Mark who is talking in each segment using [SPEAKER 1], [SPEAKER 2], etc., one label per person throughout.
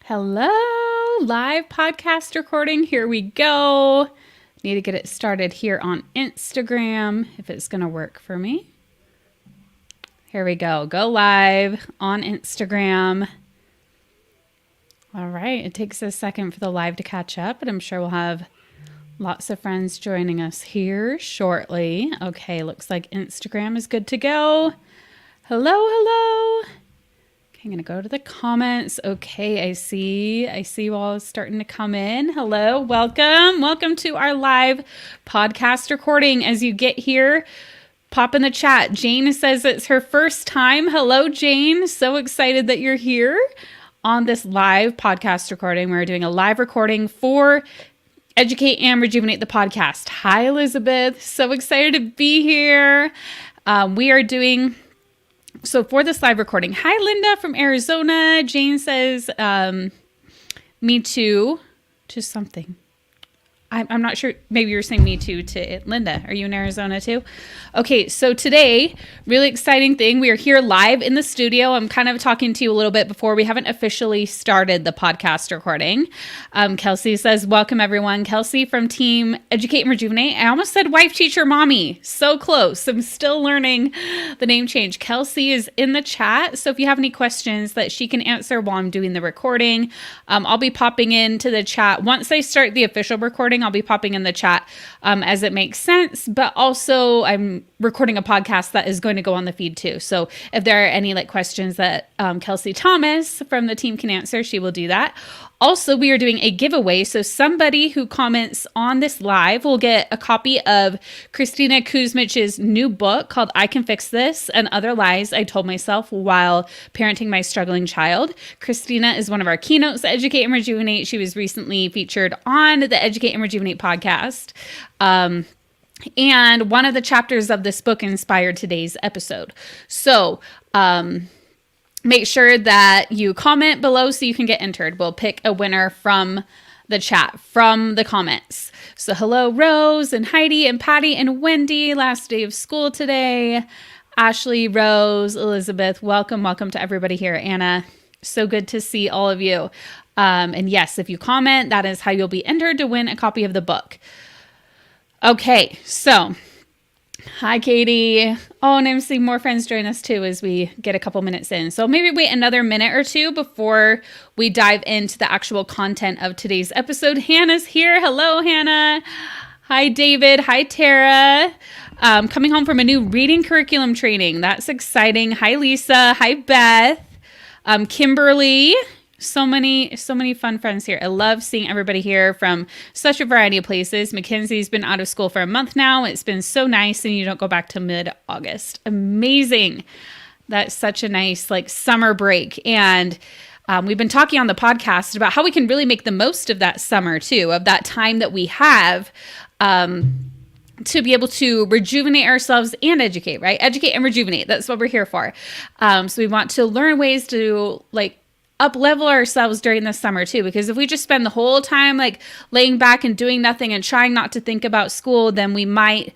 [SPEAKER 1] Hello, live podcast recording. Here we go. Need to get it started here on Instagram if it's going to work for me. Here we go. Go live on Instagram. All right. It takes a second for the live to catch up, but I'm sure we'll have lots of friends joining us here shortly. Okay. Looks like Instagram is good to go. Hello. I'm going to go to the comments. Okay, I see you all starting to come in. Hello, welcome to our live podcast recording. As you get here, pop in the chat. Jane says it's her first time. Hello, Jane. So excited that you're here on this live podcast recording. We're doing a live recording for Educate and Rejuvenate the podcast. Hi, Elizabeth. So excited to be here. We are doing... So for this live recording, hi, Linda from Arizona. Jane says, me too, to something. I'm not sure. Maybe you're saying me too to Linda. Are you in Arizona too? Okay, so today, really exciting thing. We are here live in the studio. I'm kind of talking to you a little bit before. We haven't officially started the podcast recording. Kelsey says, welcome everyone. Kelsey from Team Educate and Rejuvenate. I almost said wife, teacher, mommy. So close. I'm still learning the name change. Kelsey is in the chat. So if you have any questions that she can answer while I'm doing the recording, I'll be popping into the chat. Once I start the official recording, I'll be popping in the chat as it makes sense, but also I'm recording a podcast that is going to go on the feed too. So if there are any questions that Kelsey Thomas from the team can answer, she will do that. Also, we are doing a giveaway. So somebody who comments on this live will get a copy of Christina Kuzmich's new book called I Can Fix This and Other Lies I Told Myself While Parenting My Struggling Child. Christina is one of our keynotes at Educate and Rejuvenate. She was recently featured on the Educate and Rejuvenate podcast. And one of the chapters of this book inspired today's episode. So, make sure that you comment below so you can get entered. We'll pick a winner from the chat, from the comments. So hello, Rose and Heidi and Patty and Wendy. Last day of school today. Ashley, Rose, Elizabeth, welcome to everybody here. Anna, so good to see all of you. And yes, if you comment, that is how you'll be entered to win a copy of the book. Okay, so... Hi, Katie. Oh, and I'm seeing more friends join us too as we get a couple minutes in. So maybe wait another minute or two before we dive into the actual content of today's episode. Hannah's here. Hello, Hannah. Hi, David. Hi, Tara. Coming home from a new reading curriculum training. That's exciting. Hi, Lisa. Hi, Beth. Kimberly. So many fun friends here. I love seeing everybody here from such a variety of places. Mackenzie's been out of school for a month now. It's been so nice, and you don't go back to mid-August. Amazing. That's such a nice summer break. And we've been talking on the podcast about how we can really make the most of that summer too, of that time that we have to be able to rejuvenate ourselves and educate, right? Educate and rejuvenate. That's what we're here for. So we want to learn ways to up-level ourselves during the summer too, because if we just spend the whole time laying back and doing nothing and trying not to think about school, then we might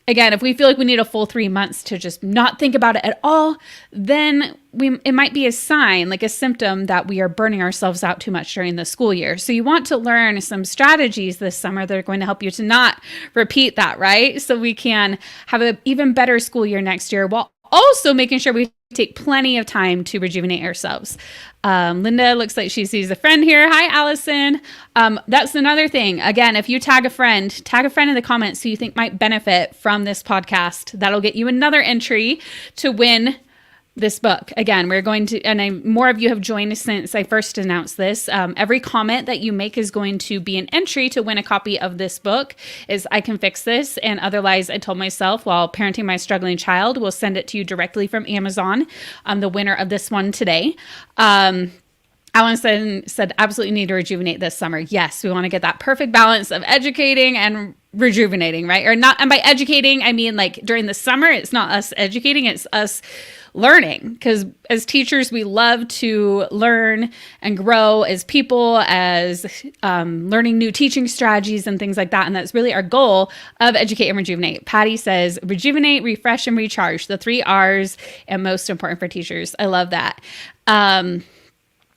[SPEAKER 1] again, if we feel like we need a full 3 months to just not think about it at all, then it might be a sign, a symptom that we are burning ourselves out too much during the school year. So you want to learn some strategies this summer that are going to help you to not repeat that, right? So we can have an even better school year next year while also making sure we take plenty of time to rejuvenate ourselves. Linda looks like she sees a friend here. Hi, Allison. That's another thing. Again, if you tag a friend in the comments who you think might benefit from this podcast. That'll get you another entry to win this book. Again, we're going to, and more of you have joined since I first announced this. Every comment that you make is going to be an entry to win a copy of this book. Is I Can Fix This and Other Lies I Told Myself While Parenting My Struggling Child. We'll send it to you directly from Amazon. The winner of this one today. Alan said, absolutely need to rejuvenate this summer. Yes, we want to get that perfect balance of educating and rejuvenating, right? Or not, and by educating, I mean during the summer, it's not us educating, it's us learning, because as teachers, we love to learn and grow as people, as learning new teaching strategies and things like that. And that's really our goal of Educate and Rejuvenate. Patty says, rejuvenate, refresh, and recharge, the 3 R's, and most important for teachers. I love that.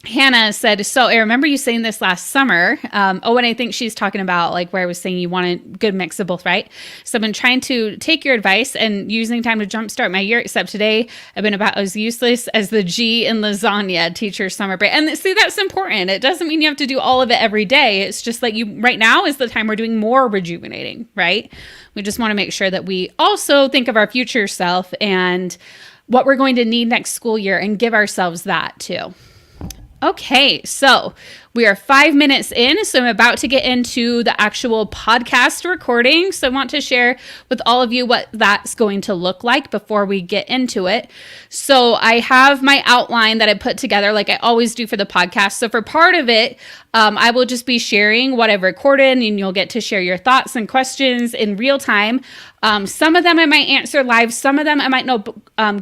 [SPEAKER 1] Hannah said, so I remember you saying this last summer. And I think she's talking about like where I was saying you want a good mix of both, right? So I've been trying to take your advice and using time to jumpstart my year, except today I've been about as useless as the G in lasagna teacher summer break. And see, that's important. It doesn't mean you have to do all of it every day. It's just like right now is the time we're doing more rejuvenating, right? We just want to make sure that we also think of our future self and what we're going to need next school year and give ourselves that too. Okay, so we are 5 minutes in, so I'm about to get into the actual podcast recording. So I want to share with all of you what that's going to look like before we get into it. So I have my outline that I put together like I always do for the podcast. So for part of it, I will just be sharing what I've recorded, and you'll get to share your thoughts and questions in real time. Some of them I might answer live. Some of them I might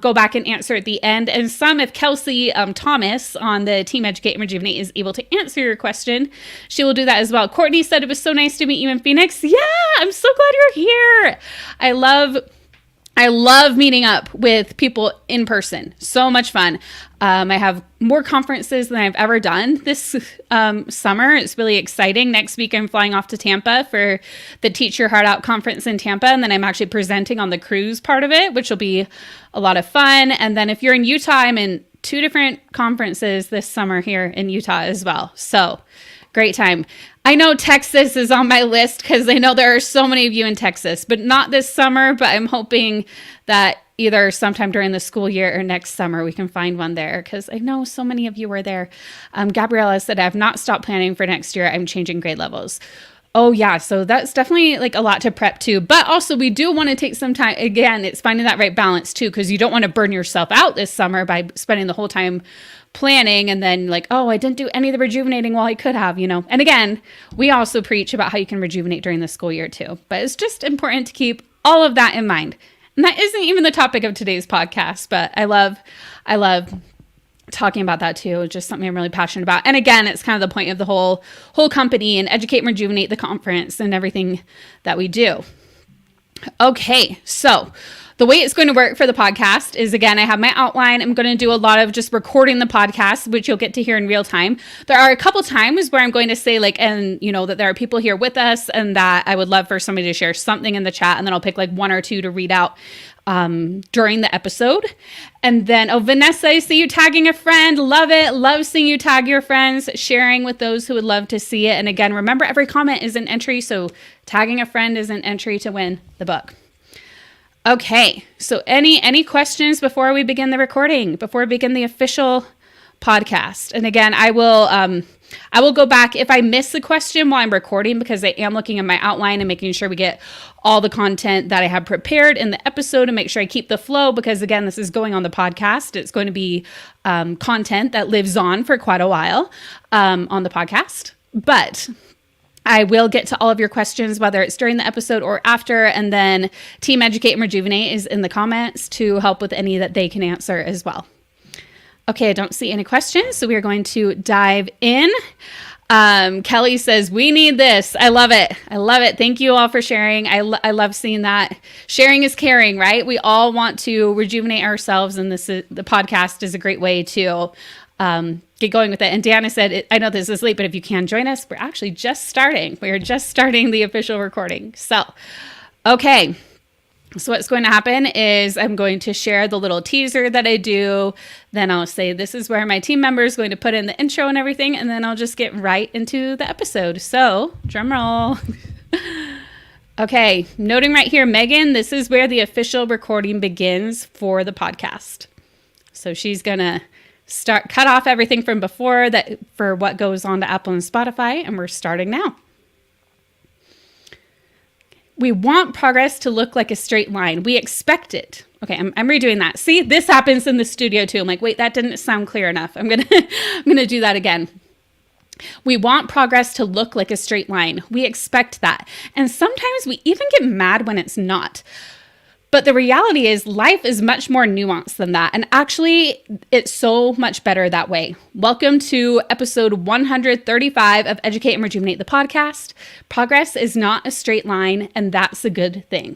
[SPEAKER 1] go back and answer at the end. And some, if Kelsey Thomas on the Team Educate and Rejuvenate is able to answer your question, she will do that as well. Courtney said it was so nice to meet you in Phoenix. Yeah, I'm so glad you're here. I love meeting up with people in person. So much fun. I have more conferences than I've ever done this summer. It's really exciting. Next week, I'm flying off to Tampa for the Teach Your Heart Out conference in Tampa. And then I'm actually presenting on the cruise part of it, which will be a lot of fun. And then if you're in Utah, I'm in 2 different conferences this summer here in Utah as well. So great time. I know Texas is on my list because I know there are so many of you in Texas, but not this summer. But I'm hoping that either sometime during the school year or next summer we can find one there because I know so many of you are there. Gabriella said, I have not stopped planning for next year. I'm changing grade levels. Oh yeah, so that's definitely like a lot to prep to, but also we do want to take some time. Again, it's finding that right balance too, because you don't want to burn yourself out this summer by spending the whole time planning and then like, oh, I didn't do any of the rejuvenating while I could have, And again, we also preach about how you can rejuvenate during the school year too, but it's just important to keep all of that in mind. And that isn't even the topic of today's podcast, but I love talking about that too. It's just something I'm really passionate about. And again, it's kind of the point of the whole company and Educate and Rejuvenate, the conference and everything that we do. Okay, so the way it's going to work for the podcast is, again, I have my outline. I'm going to do a lot of just recording the podcast, which you'll get to hear in real time. There are a couple times where I'm going to say that there are people here with us and that I would love for somebody to share something in the chat. And then I'll pick like 1 or 2 to read out during the episode. And then, Vanessa, I see you tagging a friend. Love it. Love seeing you tag your friends, sharing with those who would love to see it. And again, remember, every comment is an entry. So tagging a friend is an entry to win the book. Okay, so any questions before we begin the recording, before we begin the official podcast? And again, I will go back if I miss the question while I'm recording, because I am looking at my outline and making sure we get all the content that I have prepared in the episode and make sure I keep the flow, because again, this is going on the podcast. It's going to be content that lives on for quite a while on the podcast, but I will get to all of your questions, whether it's during the episode or after, and then Team Educate and Rejuvenate is in the comments to help with any that they can answer as well. Okay, I don't see any questions, so we are going to dive in. Kelly says, we need this. I love it. I love it. Thank you all for sharing. I love seeing that. Sharing is caring, right? We all want to rejuvenate ourselves, and the podcast is a great way to get going with it. And Deanna said, I know this is late, but if you can join us, we're actually just starting. We are just starting the official recording. So, okay. So what's going to happen is I'm going to share the little teaser that I do. Then I'll say, this is where my team member is going to put in the intro and everything. And then I'll just get right into the episode. So drum roll. Okay. Noting right here, Megan, this is where the official recording begins for the podcast. So she's going to cut off everything from before that for what goes on to Apple and Spotify, and we're starting now. We want progress to look like a straight line. We expect it. Okay, I'm redoing that. See, this happens in the studio too. I'm like, wait, that didn't sound clear enough. I'm gonna do that again. We want progress to look like a straight line. We expect that. And sometimes we even get mad when it's not. But the reality is life is much more nuanced than that. And actually, it's so much better that way. Welcome to episode 135 of Educate and Rejuvenate, the podcast. Progress is not a straight line, and that's a good thing.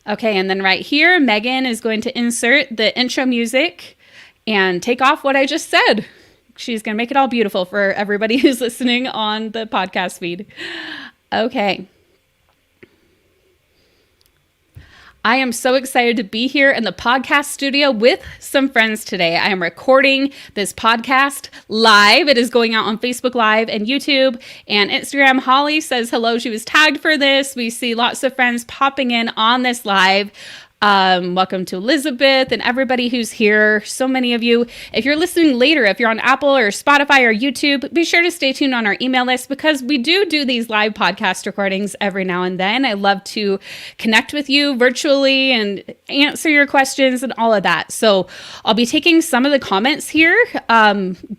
[SPEAKER 1] Okay, and then right here, Megan is going to insert the intro music and take off what I just said. She's going to make it all beautiful for everybody who's listening on the podcast feed. Okay. I am so excited to be here in the podcast studio with some friends today. I am recording this podcast live. It is going out on Facebook Live and YouTube and Instagram. Holly says hello. She was tagged for this. We see lots of friends popping in on this live. Welcome to Elizabeth and everybody who's here. So many of you. If you're listening later, if you're on Apple or Spotify or YouTube, be sure to stay tuned on our email list because we do these live podcast recordings every now and then. I love to connect with you virtually and answer your questions and all of that. So I'll be taking some of the comments here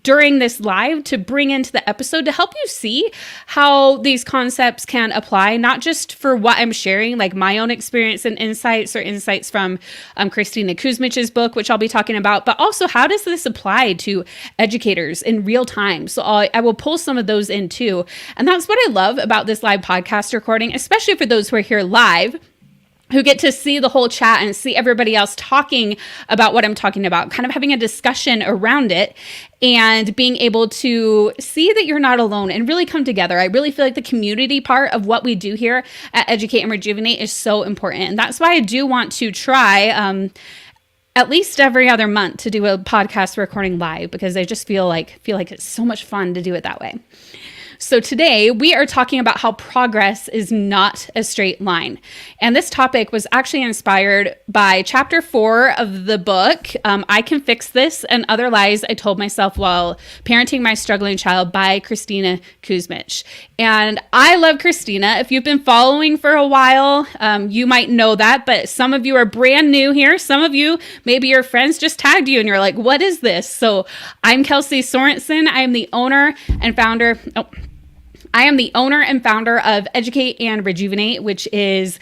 [SPEAKER 1] during this live to bring into the episode to help you see how these concepts can apply, not just for what I'm sharing, like my own experience and insights from Christina Kuzmich's book, which I'll be talking about, but also how does this apply to educators in real time? So I will pull some of those in too. And that's what I love about this live podcast recording, especially for those who are here live, who get to see the whole chat and see everybody else talking about what I'm talking about, kind of having a discussion around it and being able to see that you're not alone and really come together. I really feel like the community part of what we do here at Educate and Rejuvenate is so important. And that's why I do want to try at least every other month to do a podcast recording live, because I just feel like it's so much fun to do it that way. So today we are talking about how progress is not a straight line. And this topic was actually inspired by chapter 4 of the book, I Can Fix This and Other Lies I Told Myself While Parenting My Struggling Child by Christina Kuzmich. And I love Christina. If you've been following for a while, you might know that, but some of you are brand new here. Some of you, maybe your friends just tagged you and you're like, what is this? So I'm Kelsey Sorensen. I am the owner and founder of Educate and Rejuvenate, which is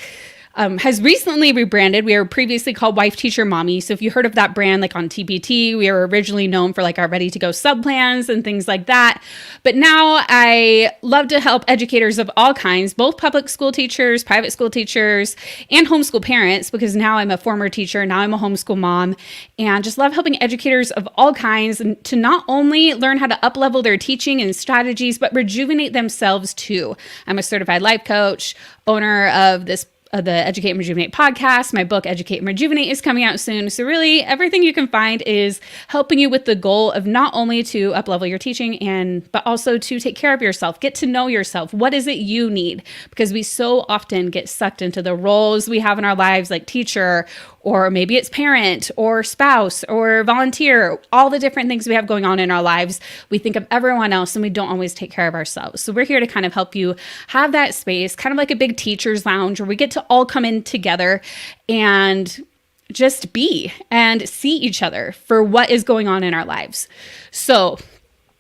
[SPEAKER 1] has recently rebranded. We were previously called Wife Teacher Mommy. So if you heard of that brand, like on TPT, we were originally known for like our Ready to Go sub plans and things like that. But now I love to help educators of all kinds, both public school teachers, private school teachers, and homeschool parents, because now I'm a former teacher, now I'm a homeschool mom, and just love helping educators of all kinds to not only learn how to up-level their teaching and strategies, but rejuvenate themselves too. I'm a certified life coach, owner of the Educate and Rejuvenate podcast. My book, Educate and Rejuvenate, is coming out soon. So really, everything you can find is helping you with the goal of not only to up-level your teaching, but also to take care of yourself, get to know yourself. What is it you need? Because we so often get sucked into the roles we have in our lives, like teacher, or maybe it's parent or spouse or volunteer, all the different things we have going on in our lives. We think of everyone else and we don't always take care of ourselves. So we're here to kind of help you have that space, kind of like a big teacher's lounge where we get to all come in together and just be and see each other for what is going on in our lives. So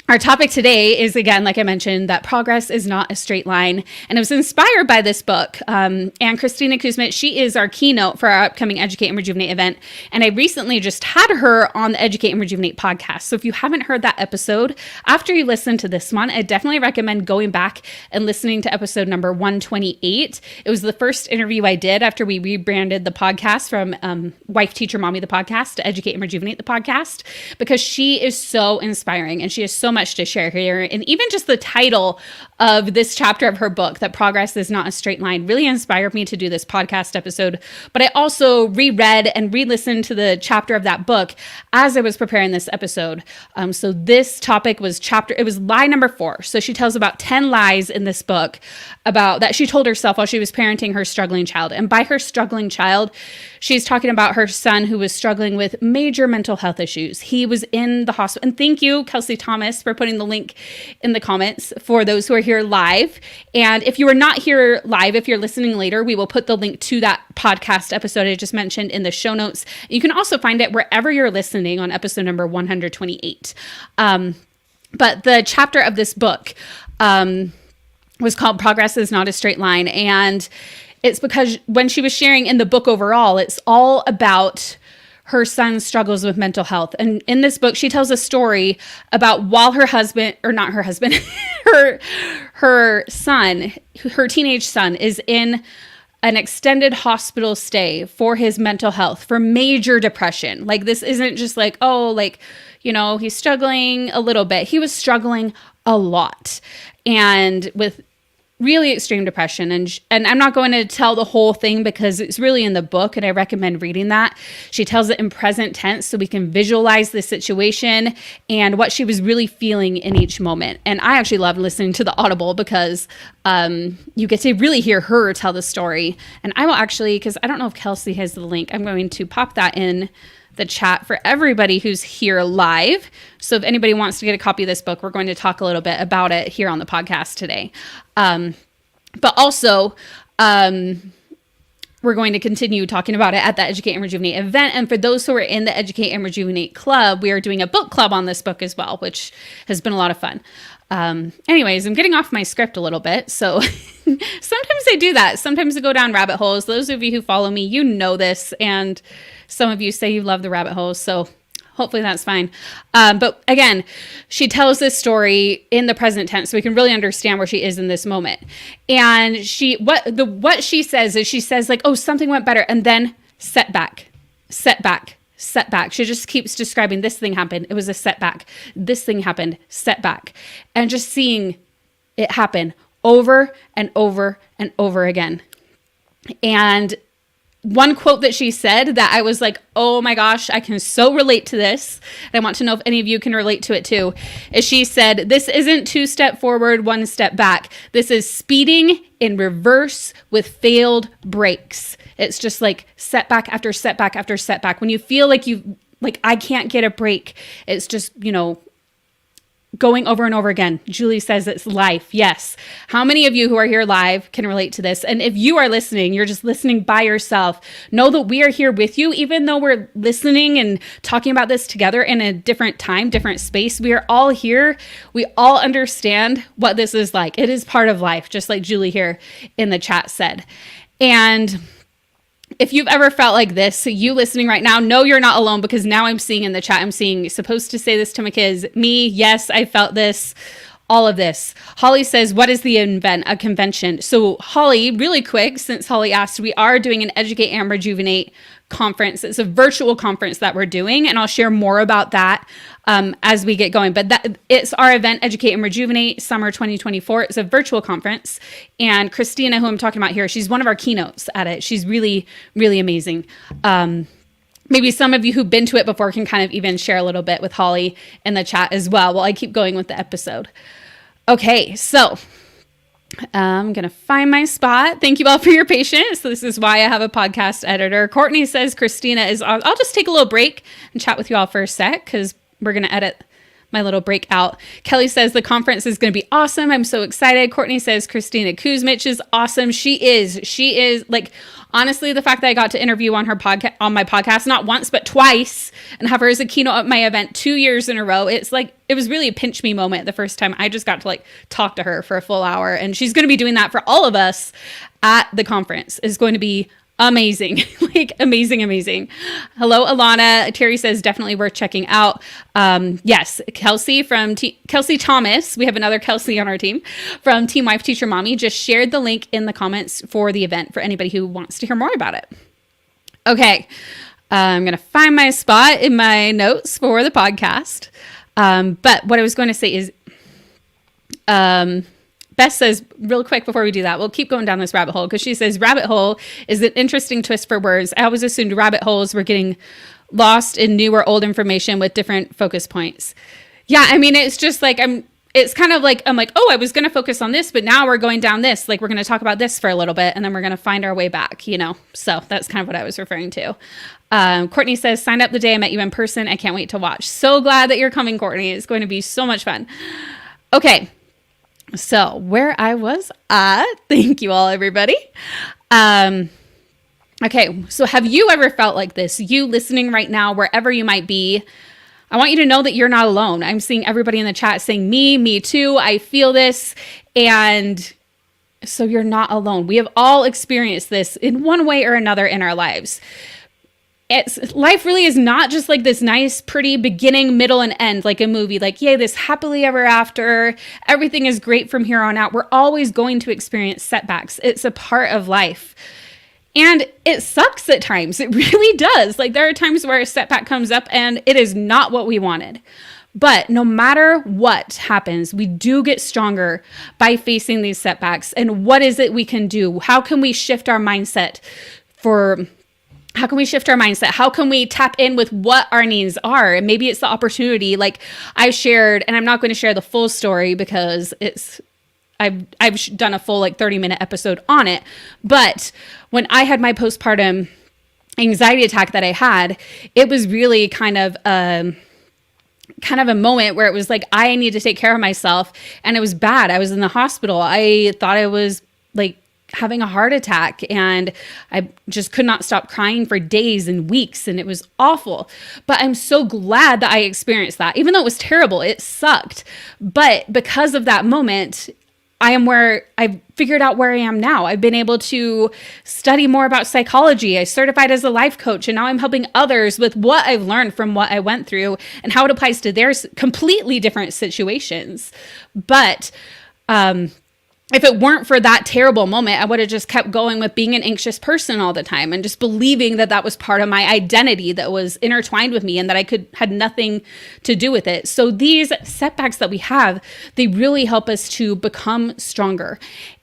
[SPEAKER 1] our topic today is, again, like I mentioned, that progress is not a straight line. And it was inspired by this book. And Christina Kuzmich, she is our keynote for our upcoming Educate and Rejuvenate event. And I recently just had her on the Educate and Rejuvenate podcast. So if you haven't heard that episode, after you listen to this one, I definitely recommend going back and listening to episode number 128. It was the first interview I did after we rebranded the podcast from Wife Teacher Mommy, the podcast, to Educate and Rejuvenate, the podcast, because she is so inspiring and she has so much to share here. And even just the title of this chapter of her book, that progress is not a straight line, really inspired me to do this podcast episode. But I also reread and re-listened to the chapter of that book as I was preparing this episode. So this topic was it was lie number 4. So she tells about 10 lies in this book about that she told herself while she was parenting her struggling child. And by her struggling child, she's talking about her son who was struggling with major mental health issues. He was in the hospital. And thank you, Kelsey Thomas, for putting the link in the comments for those who are here live. And if you are not here live, if you're listening later, we will put the link to that podcast episode I just mentioned in the show notes. You can also find it wherever you're listening on episode number 128. But the chapter of this book was called Progress is Not a Straight Line. And it's because when she was sharing in the book overall, it's all about her son struggles with mental health. And in this book, she tells a story about while her husband, or not her husband, her son, her teenage son is in an extended hospital stay for his mental health, for major depression. Like, this isn't just like, oh, like, you know, he's struggling a little bit. He was struggling a lot, and with really extreme depression. And I'm not going to tell the whole thing because it's really in the book, and I recommend reading that. She tells it in present tense so we can visualize the situation and what she was really feeling in each moment. And I actually love listening to the Audible because you get to really hear her tell the story. And I will actually, because I don't know if Kelsey has the link, I'm going to pop that in the chat for everybody who's here live. So if anybody wants to get a copy of this book, we're going to talk a little bit about it here on the podcast today. But also, we're going to continue talking about it at the Educate and Rejuvenate event. And for those who are in the Educate and Rejuvenate club, we are doing a book club on this book as well, which has been a lot of fun. Anyways, I'm getting off my script a little bit. So sometimes I do that. Sometimes I go down rabbit holes. Those of you who follow me, you know this. And some of you say you love the rabbit holes. So hopefully that's fine. But again, she tells this story in the present tense so we can really understand where she is in this moment. And what she says is, she says like, oh, something went better. And then setback. She just keeps describing, this thing happened. It was a setback. This thing happened. Setback. And just seeing it happen over and over and over again. And one quote that she said that I was like, oh my gosh, I can so relate to this. And I want to know if any of you can relate to it too. Is she said, this isn't 2 step forward, 1 step back. This is speeding in reverse with failed brakes. It's just like setback after setback after setback. When you feel like I can't get a break, it's just, going over and over again. Julie says it's life. Yes. How many of you who are here live can relate to this? And if you are listening, you're just listening by yourself, know that we are here with you, even though we're listening and talking about this together in a different time, different space. We are all here. We all understand what this is like. It is part of life, just like Julie here in the chat said. And if you've ever felt like this, you listening right now, know you're not alone, because now I'm seeing in the chat, I'm seeing supposed to say this to my kids. Me, yes, I felt this, all of this. Holly says, what is the event? A convention. So Holly, really quick, since Holly asked, we are doing an Educate and Rejuvenate conference. It's a virtual conference that we're doing, and I'll share more about that as we get going. But it's our event, Educate and Rejuvenate Summer 2024. It's a virtual conference, and Christina, who I'm talking about here, she's one of our keynotes at it. She's really, really amazing. Maybe some of you who've been to it before can kind of even share a little bit with Holly in the chat as well while I keep going with the episode. Okay, so I'm going to find my spot. Thank you all for your patience. So this is why I have a podcast editor. Courtney says Christina is on. I'll just take a little break and chat with you all for a sec, because we're going to edit my little break out. Kelly says the conference is going to be awesome. I'm so excited. Courtney says Christina Kuzmich is awesome. She is like, honestly, the fact that I got to interview on my podcast, not once, but twice, and have her as a keynote at my event 2 years in a row. It's like, it was really a pinch me moment the first time I just got to talk to her for a full hour. And she's going to be doing that for all of us at the conference. It's going to be amazing, amazing. Hello, Alana. Terry says definitely worth checking out. Yes, Kelsey from Kelsey Thomas. We have another Kelsey on our team from Team Wife Teacher Mommy. Just shared the link in the comments for the event for anybody who wants to hear more about it. Okay, I'm gonna find my spot in my notes for the podcast. But what I was going to say is, Beth says, real quick before we do that, we'll keep going down this rabbit hole, because she says rabbit hole is an interesting twist for words. I always assumed rabbit holes were getting lost in new or old information with different focus points. Yeah, I mean, it's just like it's kind of like, I'm like, oh, I was going to focus on this, but now we're going down this. Like, we're going to talk about this for a little bit, and then we're going to find our way back, So that's kind of what I was referring to. Courtney says, signed up the day I met you in person. I can't wait to watch. So glad that you're coming, Courtney. It's going to be so much fun. Okay. So where I was at, thank you all, everybody. Okay, so have you ever felt like this? You listening right now, wherever you might be, I want you to know that you're not alone. I'm seeing everybody in the chat saying me too. I feel this. And so you're not alone. We have all experienced this in one way or another in our lives. Life really is not just like this nice, pretty beginning, middle, and end, like a movie, like, yay, this happily ever after. Everything is great from here on out. We're always going to experience setbacks. It's a part of life. And it sucks at times. It really does. Like there are times where a setback comes up and it is not what we wanted. But no matter what happens, we do get stronger by facing these setbacks. And what is it we can do? How can we shift our mindset how can we shift our mindset? How can we tap in with what our needs are? And maybe it's the opportunity like I shared, and I'm not going to share the full story because I've done a full like 30-minute episode on it. But when I had my postpartum anxiety attack that I had, it was really kind of a moment where it was like, I need to take care of myself. And it was bad. I was in the hospital. I thought I was like having a heart attack, and I just could not stop crying for days and weeks, and it was awful. But I'm so glad that I experienced that. Even though it was terrible, it sucked. But because of that moment, I am where I've figured out where I am now. I've been able to study more about psychology. I certified as a life coach, and now I'm helping others with what I've learned from what I went through and how it applies to their completely different situations. But if it weren't for that terrible moment, I would have just kept going with being an anxious person all the time and just believing that that was part of my identity that was intertwined with me and that I had nothing to do with it. So these setbacks that we have, they really help us to become stronger.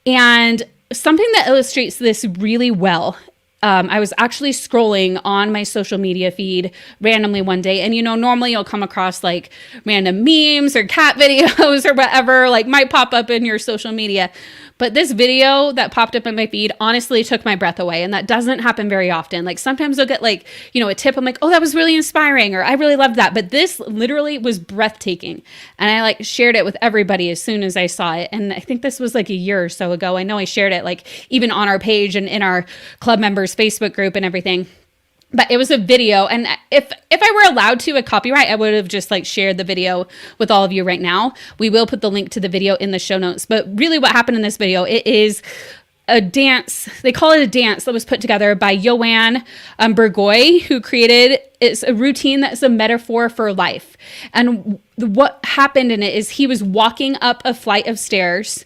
[SPEAKER 1] And something that illustrates this really well, I was actually scrolling on my social media feed randomly one day. And, normally you'll come across like random memes or cat videos or whatever, like might pop up in your social media. But this video that popped up in my feed honestly took my breath away. And that doesn't happen very often. Like sometimes I'll get like, a tip. I'm like, oh, that was really inspiring, or I really loved that. But this literally was breathtaking. And I like shared it with everybody as soon as I saw it. And I think this was like a year or so ago. I know I shared it like even on our page and in our club members Facebook group and everything. But it was a video, and if I were allowed to, a copyright, I would have just like shared the video with all of you right now. We will put the link to the video in the show notes. But really what happened in this video, it is a dance. They call it a dance that was put together by Joanne Burgoy, who created, it's a routine that's a metaphor for life. And what happened in it is he was walking up a flight of stairs.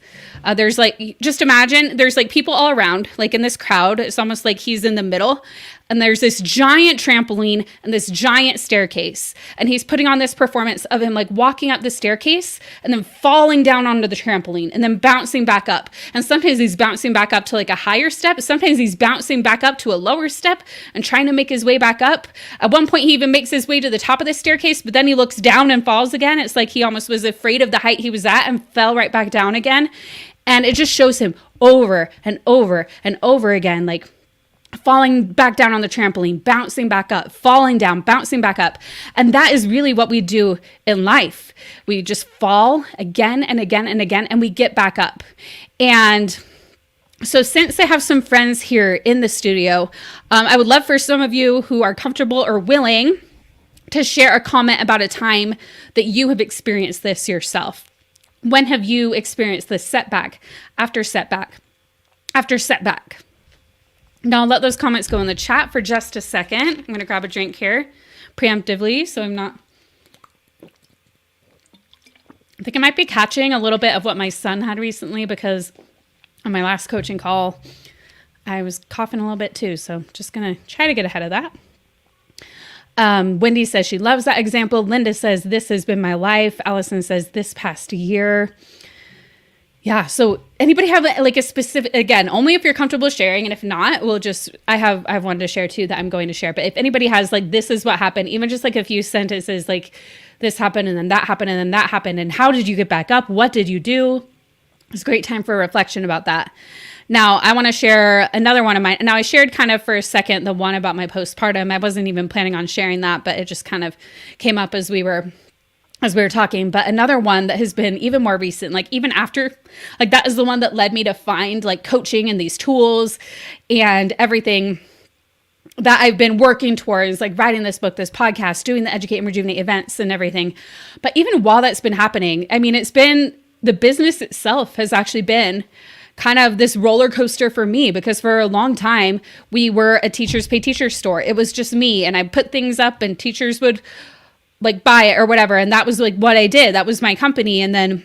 [SPEAKER 1] There's like, just imagine there's like people all around, like in this crowd. It's almost like he's in the middle. And there's this giant trampoline and this giant staircase. And he's putting on this performance of him like walking up the staircase and then falling down onto the trampoline and then bouncing back up. And sometimes he's bouncing back up to like a higher step. Sometimes he's bouncing back up to a lower step and trying to make his way back up. At one point, he even makes his way to the top of the staircase, but then he looks down and falls again. It's like he almost was afraid of the height he was at and fell right back down again. And it just shows him over and over and over again, like falling back down on the trampoline, bouncing back up, falling down, bouncing back up. And that is really what we do in life. We just fall again and again and again, and we get back up. And so since I have some friends here in the studio, I would love for some of you who are comfortable or willing to share a comment about a time that you have experienced this yourself. When have you experienced this setback after setback after setback? Now I'll let those comments go in the chat for just a second. I'm going to grab a drink here preemptively so I'm not... I think I might be catching a little bit of what my son had recently because on my last coaching call, I was coughing a little bit too. So just going to try to get ahead of that. Wendy says she loves that example. Linda says, this has been my life. Allison says, this past year. Yeah. So anybody have like a specific, again, only if you're comfortable sharing. And if not, we'll just, I have one to share too that I'm going to share. But if anybody has like, this is what happened, even just like a few sentences, like this happened and then that happened and then that happened. And how did you get back up? What did you do? It's a great time for reflection about that. Now, I want to share another one of mine. Now, I shared kind of for a second the one about my postpartum. I wasn't even planning on sharing that, but it just kind of came up as we were talking. But another one that has been even more recent, like even after, like that is the one that led me to find like coaching and these tools and everything that I've been working towards, like writing this book, this podcast, doing the Educate and Rejuvenate events and everything. But even while that's been happening, I mean, it's been, the business itself has actually been kind of this roller coaster for me, because for a long time we were a teachers pay teachers store. It was just me, and I put things up and teachers would like buy it or whatever. And that was like what I did. That was my company. And then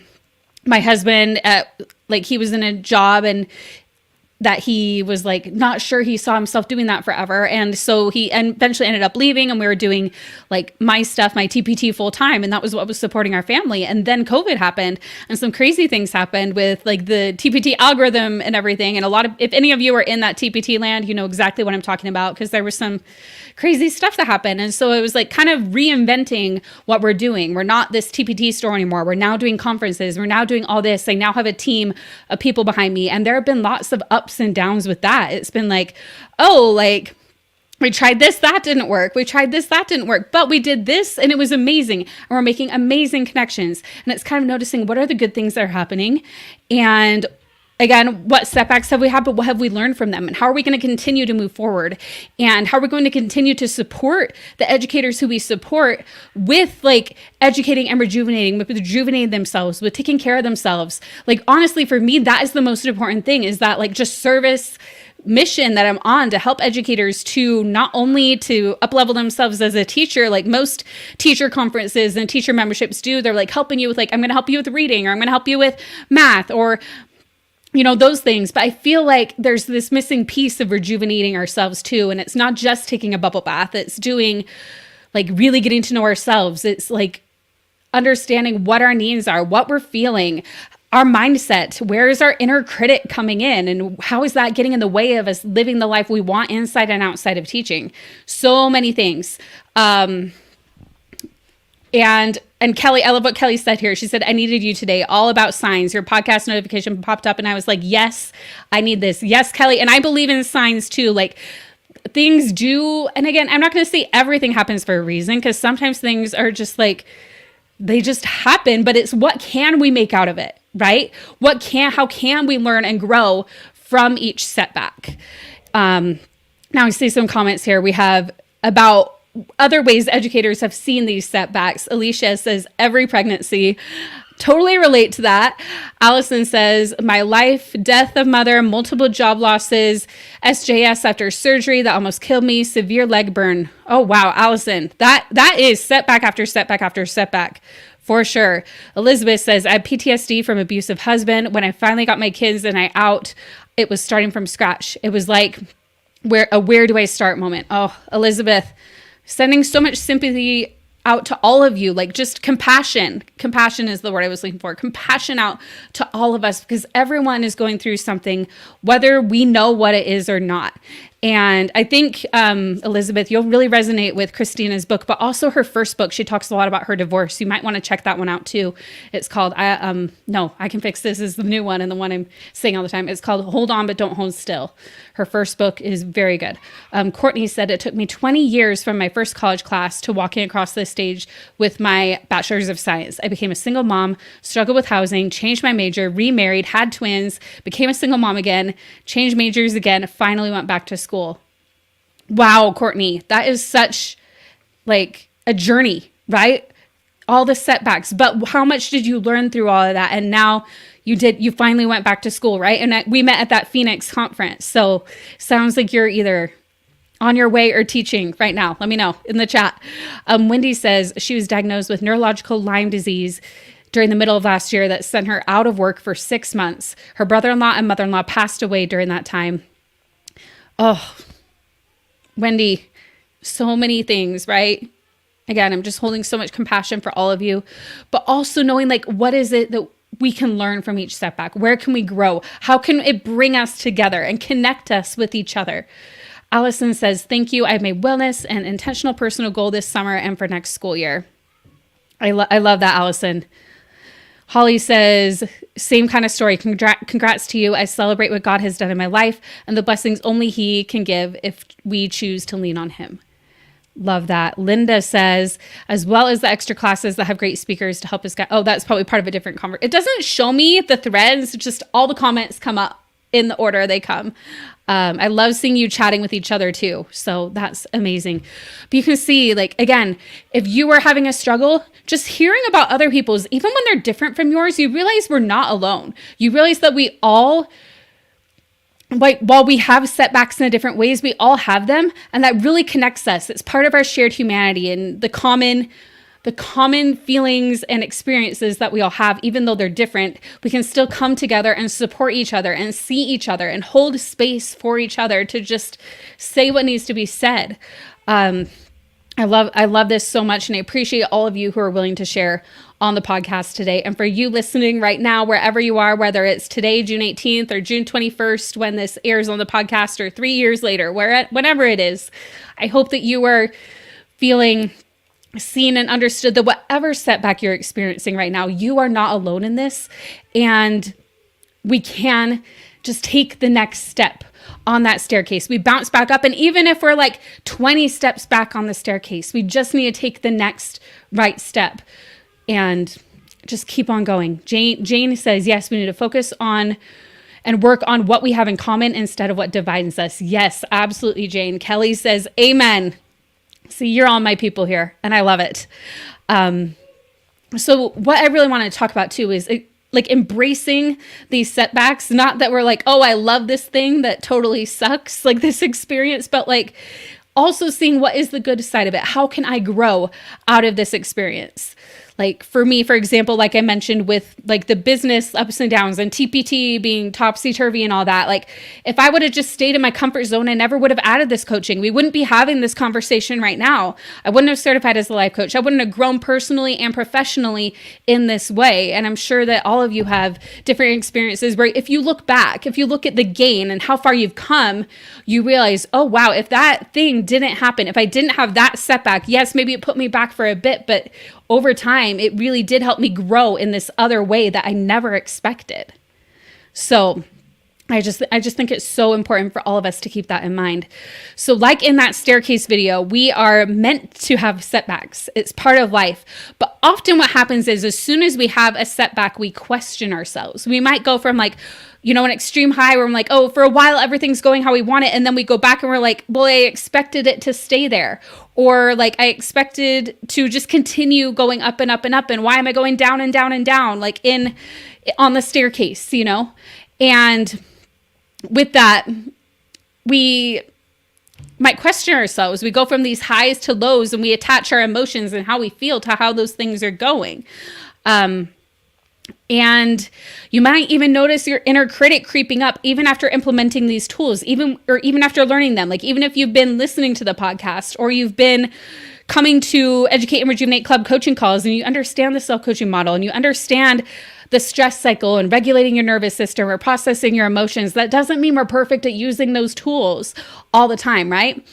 [SPEAKER 1] my husband, like he was in a job and that he was like not sure he saw himself doing that forever. And so he eventually ended up leaving, and we were doing like my stuff, my TPT full time. And that was what was supporting our family. And then COVID happened and some crazy things happened with like the TPT algorithm and everything. And a lot of, if any of you are in that TPT land, you know exactly what I'm talking about, because there was some crazy stuff that happened. And so it was like kind of reinventing what we're doing. We're not this TPT store anymore. We're now doing conferences. We're now doing all this. I now have a team of people behind me. And there have been lots of ups and downs with that. It's been like, oh, like we tried this, that didn't work. We tried this, that didn't work, but we did this and it was amazing. And we're making amazing connections. And it's kind of noticing what are the good things that are happening. And again, what setbacks have we had, but what have we learned from them? And how are we going to continue to move forward? And how are we going to continue to support the educators who we support with like educating and rejuvenating, with rejuvenating themselves, with taking care of themselves? Like, honestly, for me, that is the most important thing, is that like just service mission that I'm on, to help educators to not only to up-level themselves as a teacher, like most teacher conferences and teacher memberships do. They're like helping you with like, I'm going to help you with reading, or I'm going to help you with math, or you know, those things. But I feel like there's this missing piece of rejuvenating ourselves too. And it's not just taking a bubble bath. It's doing like really getting to know ourselves. It's like understanding what our needs are, what we're feeling, our mindset, where is our inner critic coming in, and how is that getting in the way of us living the life we want inside and outside of teaching? So many things. And Kelly, I love what Kelly said here. She said, I needed you today, all about signs. Your podcast notification popped up and I was like, yes, I need this. Yes, Kelly. And I believe in signs too. Like things do. And again, I'm not going to say everything happens for a reason, because sometimes things are just like, they just happen, but it's what can we make out of it, right? How can we learn and grow from each setback? Now I see some comments here. We have about other ways educators have seen these setbacks. Alicia says, every pregnancy. Totally relate to that. Allison says, my life, death of mother, multiple job losses, SJS after surgery that almost killed me, severe leg burn. Oh, wow, Allison, that is setback after setback after setback. For sure. Elizabeth says, I had PTSD from abusive husband. When I finally got my kids and I out, it was starting from scratch. It was like where do I start moment. Oh, Elizabeth, sending so much sympathy out to all of you, like just compassion. Compassion is the word I was looking for. Compassion out to all of us, because everyone is going through something, whether we know what it is or not. And I think, Elizabeth, you'll really resonate with Christina's book, but also her first book. She talks a lot about her divorce. You might want to check that one out too. It's called, No, I Can Fix This is the new one, and the one I'm saying all the time. It's called Hold On, But Don't Hold Still. Her first book is very good. Courtney said, it took me 20 years from my first college class to walking across the stage with my bachelor's of science. I became a single mom, struggled with housing, changed my major, remarried, had twins, became a single mom again, changed majors again, finally went back to school. Wow, Courtney, that is such like a journey, right? All the setbacks, but how much did you learn through all of that? And now you finally went back to school, right? And we met at that Phoenix conference. So sounds like you're either on your way or teaching right now. Let me know in the chat. Wendy says she was diagnosed with neurological Lyme disease during the middle of last year that sent her out of work for 6 months. Her brother-in-law and mother-in-law passed away during that time. Oh, Wendy, so many things, right? Again, I'm just holding so much compassion for all of you, but also knowing like, what is it that we can learn from each setback? Where can we grow? How can it bring us together and connect us with each other? Allison says, thank you. I've made wellness an intentional personal goal this summer and for next school year. I love that, Allison. Holly says, same kind of story. Congrats to you. I celebrate what God has done in my life and the blessings only He can give if we choose to lean on Him. Love that. Linda says, as well as the extra classes that have great speakers to help us get. Oh, that's probably part of a different conversation. It doesn't show me the threads, just all the comments come up in the order they come. I love seeing you chatting with each other too. So that's amazing. But you can see, like, again, if you are having a struggle, just hearing about other people's, even when they're different from yours, you realize we're not alone. You realize that we all, like, while we have setbacks in a different ways, we all have them. And that really connects us. It's part of our shared humanity and the common the common feelings and experiences that we all have, even though they're different, we can still come together and support each other and see each other and hold space for each other to just say what needs to be said. I love this so much, and I appreciate all of you who are willing to share on the podcast today. And for you listening right now, wherever you are, whether it's today, June 18th, or June 21st, when this airs on the podcast, or 3 years later, whenever it is, I hope that you are feeling seen and understood that whatever setback you're experiencing right now, you are not alone in this. And we can just take the next step on that staircase. We bounce back up. And even if we're like 20 steps back on the staircase, we just need to take the next right step and just keep on going. Jane says, yes, we need to focus on and work on what we have in common instead of what divides us. Yes, absolutely, Jane. Kelly says, amen. See, you're all my people here, and I love it. So what I really want to talk about too is like embracing these setbacks. Not that we're like, oh, I love this thing that totally sucks, like this experience, but like also seeing what is the good side of it. How can I grow out of this experience? Like for me, for example, like I mentioned with like the business ups and downs and TPT being topsy-turvy and all that, like if I would have just stayed in my comfort zone, I never would have added this coaching. We wouldn't be having this conversation right now. I wouldn't have certified as a life coach. I wouldn't have grown personally and professionally in this way. And I'm sure that all of you have different experiences where if you look back, if you look at the gain and how far you've come, you realize, oh, wow, if that thing didn't happen, if I didn't have that setback, yes, maybe it put me back for a bit, but over time, it really did help me grow in this other way that I never expected. So I just think it's so important for all of us to keep that in mind. So like in that staircase video, we are meant to have setbacks. It's part of life. But often what happens is as soon as we have a setback, we question ourselves. We might go from like, you know, an extreme high where I'm like, oh, for a while, everything's going how we want it. And then we go back and we're like, well, I expected it to stay there. Or like, I expected to just continue going up and up and up. And why am I going down and down and down? Like on the staircase, you know? And with that, we might question ourselves. We go from these highs to lows and we attach our emotions and how we feel to how those things are going. And you might even notice your inner critic creeping up even after implementing these tools, even after learning them. Like even if you've been listening to the podcast or you've been coming to Educate and Rejuvenate Club coaching calls and you understand the self-coaching model and you understand the stress cycle and regulating your nervous system or processing your emotions, that doesn't mean we're perfect at using those tools all the time, right?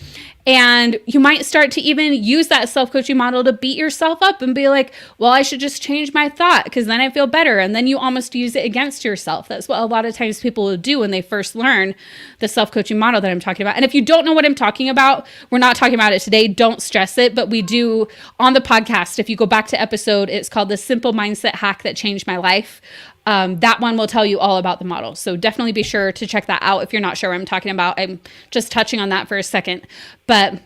[SPEAKER 1] And you might start to even use that self-coaching model to beat yourself up and be like, well, I should just change my thought because then I feel better. And then you almost use it against yourself. That's what a lot of times people will do when they first learn the self-coaching model that I'm talking about. And if you don't know what I'm talking about, we're not talking about it today. Don't stress it. But we do on the podcast, if you go back to episode, it's called The Simple Mindset Hack That Changed My Life. That one will tell you all about the model. So definitely be sure to check that out if you're not sure what I'm talking about. I'm just touching on that for a second. But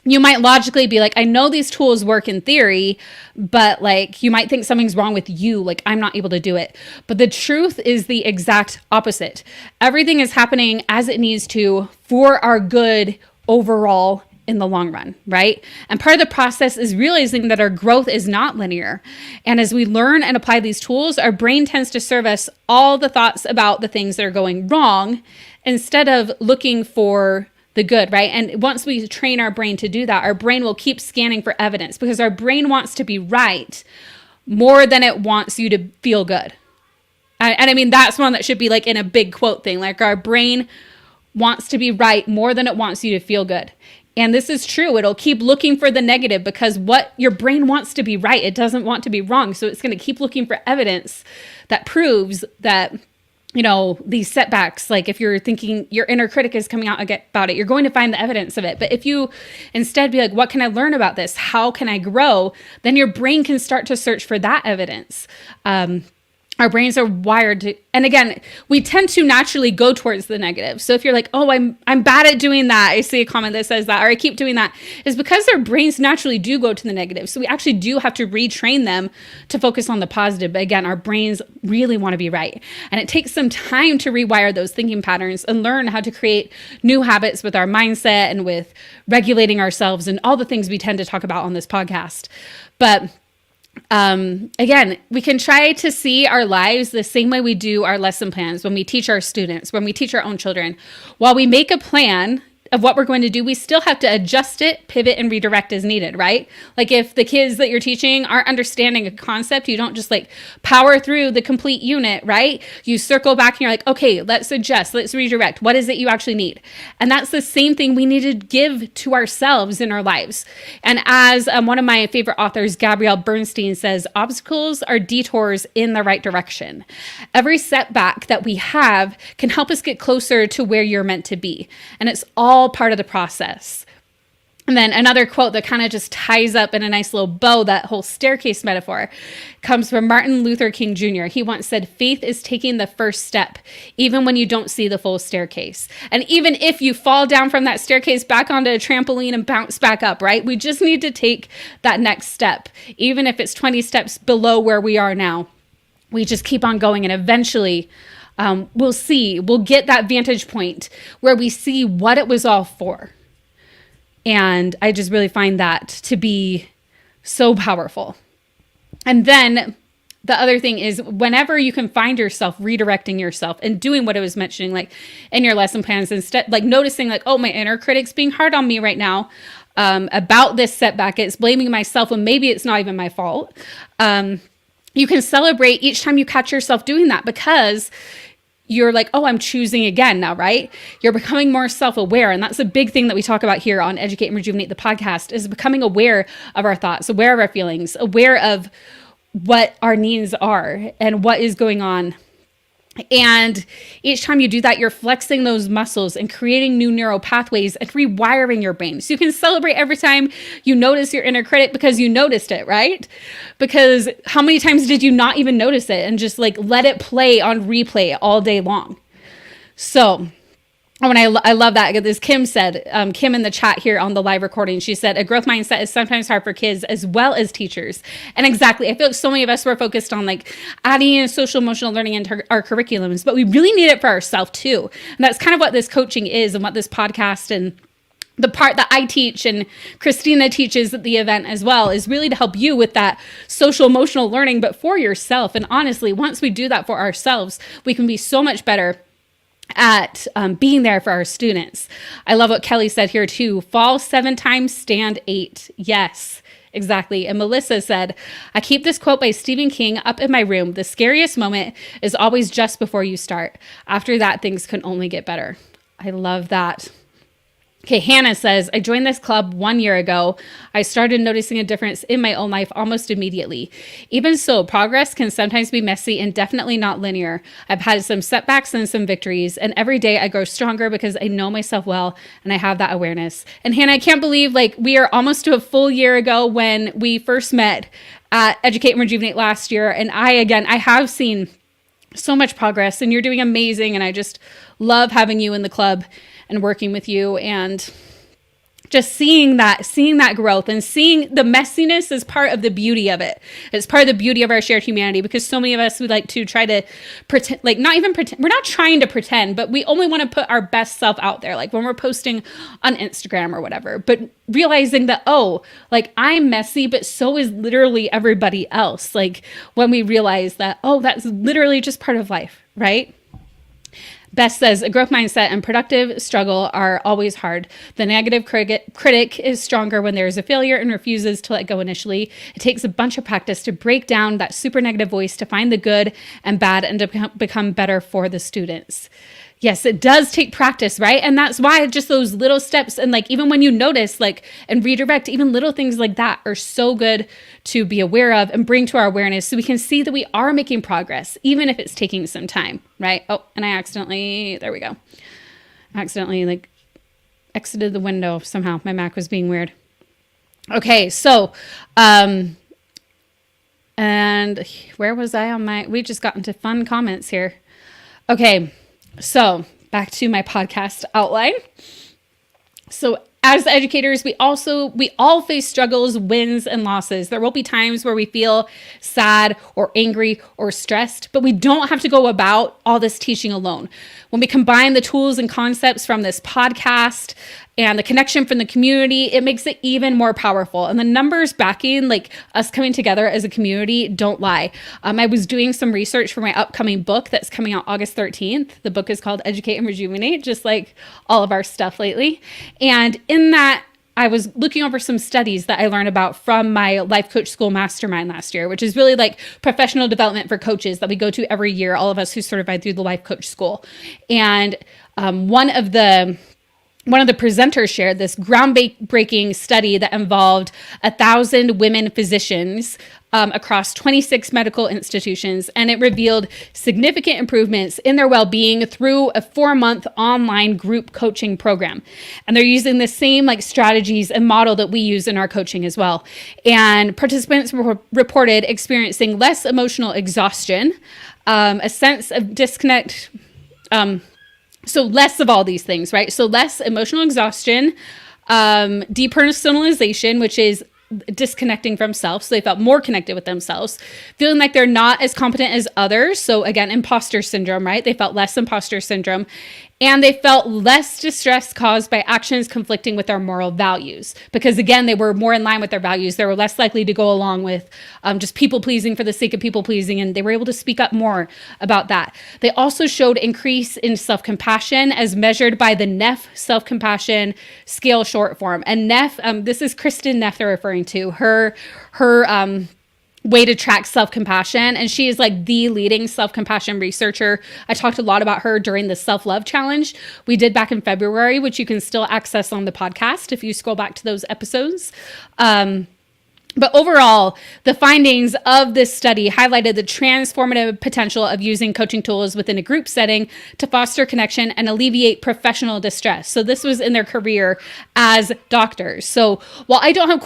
[SPEAKER 1] you might logically be like, I know these tools work in theory, but like you might think something's wrong with you. Like I'm not able to do it. But the truth is the exact opposite. Everything is happening as it needs to for our good overall in the long run, right? And part of the process is realizing that our growth is not linear. And as we learn and apply these tools, our brain tends to serve us all the thoughts about the things that are going wrong instead of looking for the good, right? And once we train our brain to do that, our brain will keep scanning for evidence because our brain wants to be right more than it wants you to feel good. And I mean, that's one that should be like in a big quote thing, like our brain wants to be right more than it wants you to feel good. And this is true. It'll keep looking for the negative because what your brain wants to be right, it doesn't want to be wrong. So it's going to keep looking for evidence that proves that, you know, these setbacks, like if you're thinking your inner critic is coming out about it, you're going to find the evidence of it. But if you instead be like, what can I learn about this? How can I grow? Then your brain can start to search for that evidence. Our brains are wired to, and again, we tend to naturally go towards the negative. So if you're like, oh, I'm bad at doing that. I see a comment that says that, or I keep doing that. It's because our brains naturally do go to the negative. So we actually do have to retrain them to focus on the positive. But again, our brains really want to be right. And it takes some time to rewire those thinking patterns and learn how to create new habits with our mindset and with regulating ourselves and all the things we tend to talk about on this podcast. But Again, we can try to see our lives the same way we do our lesson plans when we teach our students, when we teach our own children. While we make a plan of what we're going to do, we still have to adjust it, pivot, and redirect as needed, right? Like if the kids that you're teaching aren't understanding a concept, you don't just like power through the complete unit, right? You circle back and you're like, okay, let's adjust, let's redirect. What is it you actually need? And that's the same thing we need to give to ourselves in our lives. And as one of my favorite authors, Gabrielle Bernstein, says, obstacles are detours in the right direction. Every setback that we have can help us get closer to where you're meant to be. And it's all part of the process. And then another quote that kind of just ties up in a nice little bow that whole staircase metaphor comes from Martin Luther King Jr. He once said, faith is taking the first step, even when you don't see the full staircase. And even if you fall down from that staircase back onto a trampoline and bounce back up, right? We just need to take that next step, even if it's 20 steps below where we are now. We just keep on going, and eventually we'll get that vantage point where we see what it was all for. And I just really find that to be so powerful. And then the other thing is, whenever you can find yourself redirecting yourself and doing what I was mentioning, like in your lesson plans, instead, like noticing like, oh, my inner critic's being hard on me right now about this setback. It's blaming myself when maybe it's not even my fault. You can celebrate each time you catch yourself doing that, because you're like, oh, I'm choosing again now, right? You're becoming more self-aware. And that's a big thing that we talk about here on Educate and Rejuvenate, the podcast, is becoming aware of our thoughts, aware of our feelings, aware of what our needs are and what is going on. And each time you do that, you're flexing those muscles and creating new neural pathways and rewiring your brain. So you can celebrate every time you notice your inner critic because you noticed it, right? Because how many times did you not even notice it and just like let it play on replay all day long? So I love that. As Kim said, Kim in the chat here on the live recording, she said, a growth mindset is sometimes hard for kids as well as teachers. And exactly, I feel like so many of us were focused on like adding in social emotional learning into our curriculums, but we really need it for ourselves too. And that's kind of what this coaching is, and what this podcast and the part that I teach and Christina teaches at the event as well is really to help you with that social emotional learning, but for yourself. And honestly, once we do that for ourselves, we can be so much better at being there for our students. I love what Kelly said here too. Fall 7 times, stand 8. Yes, exactly. And Melissa said, I keep this quote by Stephen King up in my room. The scariest moment is always just before you start. After that, things can only get better. I love that. Okay, Hannah says, I joined this club 1 year ago. I started noticing a difference in my own life almost immediately. Even so, progress can sometimes be messy and definitely not linear. I've had some setbacks and some victories, and every day I grow stronger because I know myself well and I have that awareness. And Hannah, I can't believe like we are almost to a full year ago when we first met at Educate and Rejuvenate last year. And I have seen so much progress, and you're doing amazing. And I just love having you in the club and working with you, and just seeing that growth and seeing the messiness is part of the beauty of it. It's part of the beauty of our shared humanity, because so many of us would like to try to pretend, like not even pretend. We're not trying to pretend, but we only want to put our best self out there. Like when we're posting on Instagram or whatever, but realizing that, oh, like I'm messy, but so is literally everybody else. Like when we realize that, oh, that's literally just part of life, right? Beth says, a growth mindset and productive struggle are always hard. The negative critic is stronger when there is a failure and refuses to let go initially. It takes a bunch of practice to break down that super negative voice, to find the good and bad, and to become better for the students. Yes, it does take practice, right? And that's why just those little steps, and like even when you notice like and redirect, even little things like that are so good to be aware of and bring to our awareness, so we can see that we are making progress, even if it's taking some time, right? Oh, and I accidentally like exited the window somehow. My Mac was being weird. Okay, so and where was I on we just got into fun comments here. Okay. So back to my podcast outline. So as educators, we all face struggles, wins, and losses. There will be times where we feel sad or angry or stressed, but we don't have to go about all this teaching alone. When we combine the tools and concepts from this podcast and the connection from the community, it makes it even more powerful. And the numbers backing like us coming together as a community don't lie. I was doing some research for my upcoming book that's coming out August 13th. The book is called Educate and Rejuvenate, just like all of our stuff lately. And in that, I was looking over some studies that I learned about from my Life Coach School Mastermind last year, which is really like professional development for coaches that we go to every year, all of us who certified through the Life Coach School. And one of the presenters shared this groundbreaking study that involved 1,000 women physicians across 26 medical institutions, and it revealed significant improvements in their well-being through a 4-month online group coaching program. And they're using the same like strategies and model that we use in our coaching as well. And participants reported experiencing less emotional exhaustion, a sense of disconnect, so less of all these things, right? So less emotional exhaustion, depersonalization, which is disconnecting from self. So they felt more connected with themselves, feeling like they're not as competent as others. So again, imposter syndrome, right? They felt less imposter syndrome. And they felt less distress caused by actions conflicting with their moral values. Because again, they were more in line with their values. They were less likely to go along with just people pleasing for the sake of people pleasing. And they were able to speak up more about that. They also showed increase in self-compassion as measured by the Neff self-compassion scale short form. And Neff, this is Kristen Neff they're referring to, her way to track self-compassion. And she is like the leading self-compassion researcher. I talked a lot about her during the self-love challenge we did back in February, which you can still access on the podcast if you scroll back to those episodes. But overall, the findings of this study highlighted the transformative potential of using coaching tools within a group setting to foster connection and alleviate professional distress. So this was in their career as doctors. So while I don't have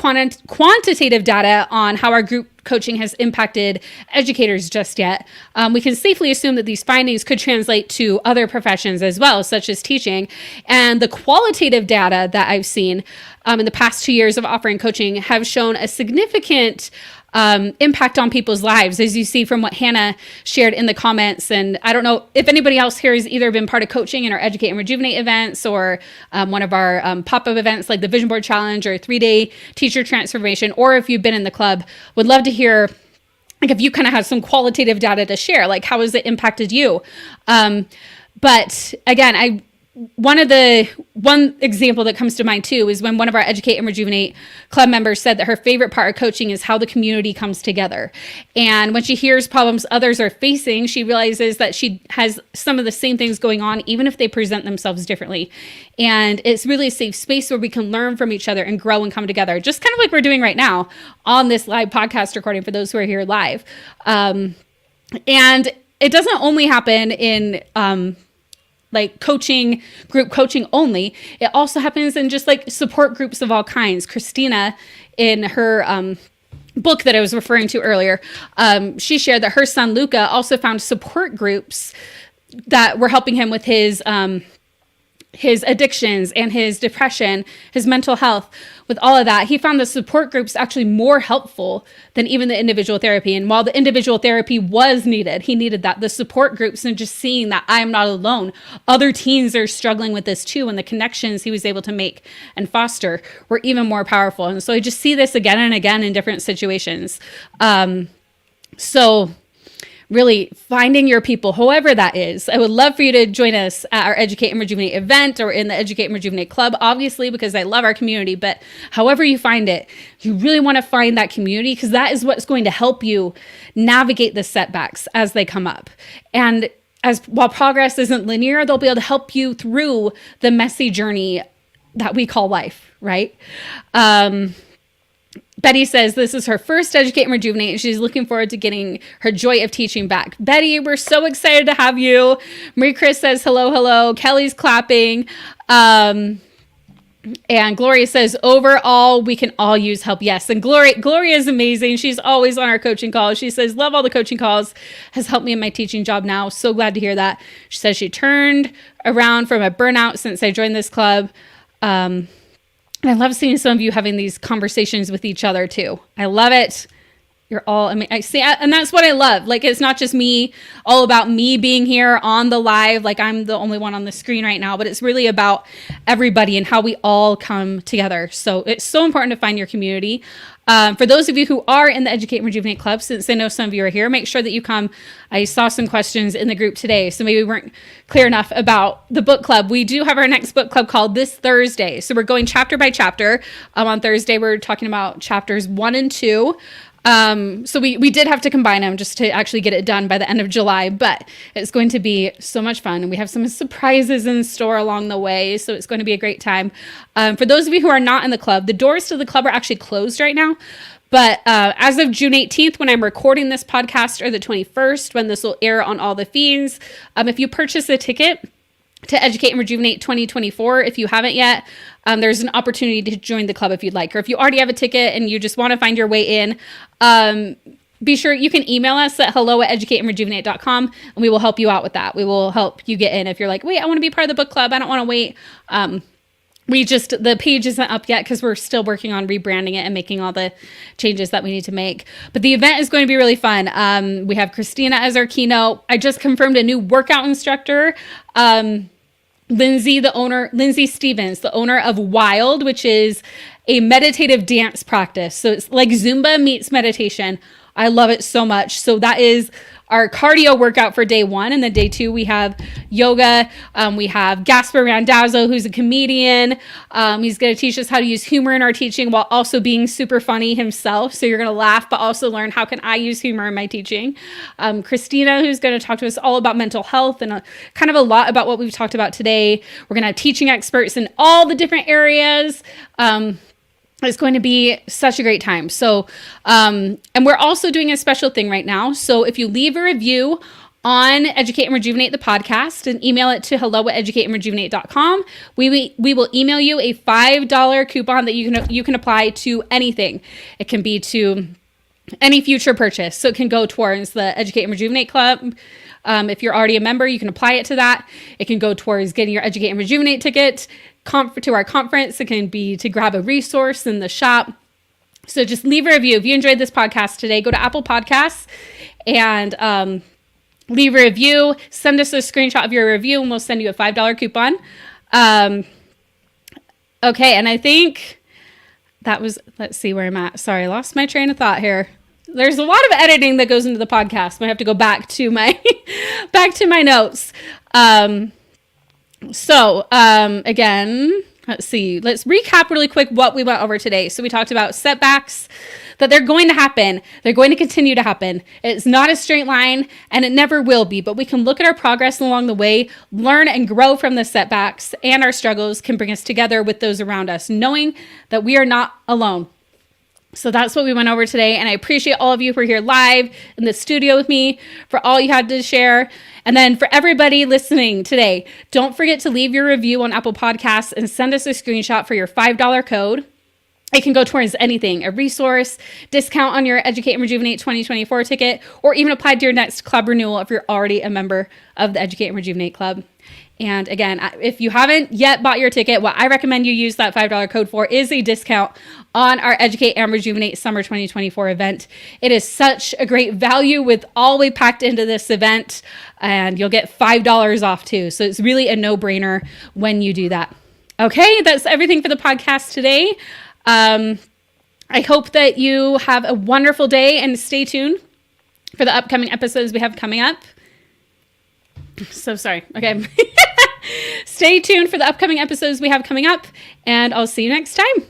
[SPEAKER 1] quantitative data on how our group coaching has impacted educators just yet, we can safely assume that these findings could translate to other professions as well, such as teaching. And the qualitative data that I've seen in the past 2 years of offering coaching have shown a significant impact on people's lives, as you see from what Hannah shared in the comments. And I don't know if anybody else here has either been part of coaching in our Educate and Rejuvenate events or one of our pop-up events like the Vision Board Challenge or 3-day teacher transformation, or if you've been in the club. Would love to hear like if you kind of have some qualitative data to share, like how has it impacted you? But again, one example that comes to mind too is when one of our Educate and Rejuvenate club members said that her favorite part of coaching is how the community comes together. And when she hears problems others are facing, she realizes that she has some of the same things going on, even if they present themselves differently. And it's really a safe space where we can learn from each other and grow and come together, just kind of like we're doing right now on this live podcast recording for those who are here live. And it doesn't only happen in like coaching, group coaching only. It also happens in just like support groups of all kinds. Christina, in her book that I was referring to earlier, she shared that her son Luca also found support groups that were helping him with his addictions and his depression, his mental health. With all of that, he found the support groups actually more helpful than even the individual therapy. And while the individual therapy was needed, he needed that, the support groups, and just seeing that I'm not alone. Other teens are struggling with this too. And the connections he was able to make and foster were even more powerful. And so I just see this again and again in different situations. So really finding your people, whoever that is. I would love for you to join us at our Educate and Rejuvenate event or in the Educate and Rejuvenate Club, obviously, because I love our community. But however you find it, you really want to find that community, because that is what's going to help you navigate the setbacks as they come up. And while progress isn't linear, they'll be able to help you through the messy journey that we call life, right? Betty says this is her first Educate and Rejuvenate, and she's looking forward to getting her joy of teaching back. Betty, we're so excited to have you. Marie Chris says hello, hello. Kelly's clapping. And Gloria says, overall, we can all use help. Yes. And Gloria is amazing. She's always on our coaching calls. She says, love all the coaching calls. Has helped me in my teaching job now. So glad to hear that. She says she turned around from a burnout since I joined this club. And I love seeing some of you having these conversations with each other too. I love it. You're all, I mean, I see, and that's what I love. Like, it's not just me, all about me being here on the live. Like, I'm the only one on the screen right now, but it's really about everybody and how we all come together. So it's so important to find your community. For those of you who are in the Educate and Rejuvenate Club, since I know some of you are here, make sure that you come. I saw some questions in the group today, so maybe we weren't clear enough about the book club. We do have our next book club called This Thursday. So we're going chapter by chapter. On Thursday, we're talking about chapters 1 and 2. So we did have to combine them just to actually get it done by the end of July, but it's going to be so much fun. And we have some surprises in store along the way. So it's going to be a great time. For those of you who are not in the club, the doors to the club are actually closed right now. But as of June 18th, when I'm recording this podcast, or the 21st, when this will air on all the feeds, if you purchase a ticket to Educate and Rejuvenate 2024, if you haven't yet, there's an opportunity to join the club if you'd like. Or if you already have a ticket and you just want to find your way in, be sure you can email us at hello@educateandrejuvenate.com, and we will help you out with that. We will help you get in if you're like, wait, I want to be part of the book club. I don't want to wait. The page isn't up yet because we're still working on rebranding it and making all the changes that we need to make. But the event is going to be really fun. We have Christina as our keynote. I just confirmed a new workout instructor. Lindsay Stevens, the owner of Wild, which is a meditative dance practice. So it's like Zumba meets meditation. I love it so much. So that is our cardio workout for day 1. And then day 2, we have yoga. We have Gasper Randazzo, who's a comedian. He's going to teach us how to use humor in our teaching while also being super funny himself. So you're going to laugh, but also learn, how can I use humor in my teaching? Christina, who's going to talk to us all about mental health and kind of a lot about what we've talked about today. We're going to have teaching experts in all the different areas. It's going to be such a great time. So, and we're also doing a special thing right now. So if you leave a review on Educate and Rejuvenate the podcast and email it to hello@educateandrejuvenate.com, we will email you a $5 coupon that you can apply to anything. It can be to any future purchase. So it can go towards the Educate and Rejuvenate Club. If you're already a member, you can apply it to that. It can go towards getting your Educate and Rejuvenate ticket to our conference. It can be to grab a resource in the shop. So just leave a review. If you enjoyed this podcast today, go to Apple Podcasts and leave a review. Send us a screenshot of your review and we'll send you a $5 coupon. Okay, and I think that was, let's see where I'm at. Sorry, I lost my train of thought here. There's a lot of editing that goes into the podcast. I have to go back to my notes. Again, let's see. Let's recap really quick what we went over today. So we talked about setbacks, that they're going to happen. They're going to continue to happen. It's not a straight line, and it never will be. But we can look at our progress along the way, learn and grow from the setbacks, and our struggles can bring us together with those around us, knowing that we are not alone. So that's what we went over today. And I appreciate all of you who are here live in the studio with me, for all you had to share. And then for everybody listening today, don't forget to leave your review on Apple Podcasts and send us a screenshot for your $5 code. It can go towards anything, a resource, discount on your Educate and Rejuvenate 2024 ticket, or even apply to your next club renewal if you're already a member of the Educate and Rejuvenate Club. And again, if you haven't yet bought your ticket, what I recommend you use that $5 code for is a discount on our Educate and Rejuvenate Summer 2024 event. It is such a great value with all we packed into this event, and you'll get $5 off too. So it's really a no-brainer when you do that. Okay, that's everything for the podcast today. I hope that you have a wonderful day, and stay tuned for the upcoming episodes we have coming up. So sorry. Okay. Stay tuned for the upcoming episodes we have coming up, and I'll see you next time.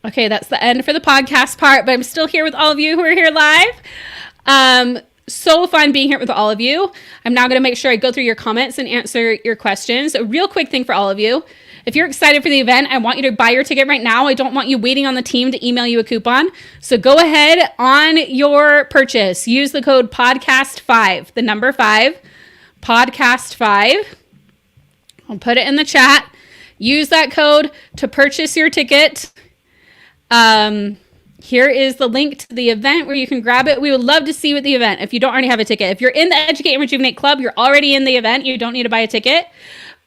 [SPEAKER 1] Okay, that's the end for the podcast part, but I'm still here with all of you who are here live. So fun being here with all of you. I'm now going to make sure I go through your comments and answer your questions. A real quick thing for all of you. If you're excited for the event, I want you to buy your ticket right now. I don't want you waiting on the team to email you a coupon. So go ahead on your purchase. Use the code podcast5, the number 5, podcast5. I'll put it in the chat. Use that code to purchase your ticket. Here is the link to the event where you can grab it. We would love to see you at the event if you don't already have a ticket. If you're in the Educate and Rejuvenate Club, you're already in the event. You don't need to buy a ticket.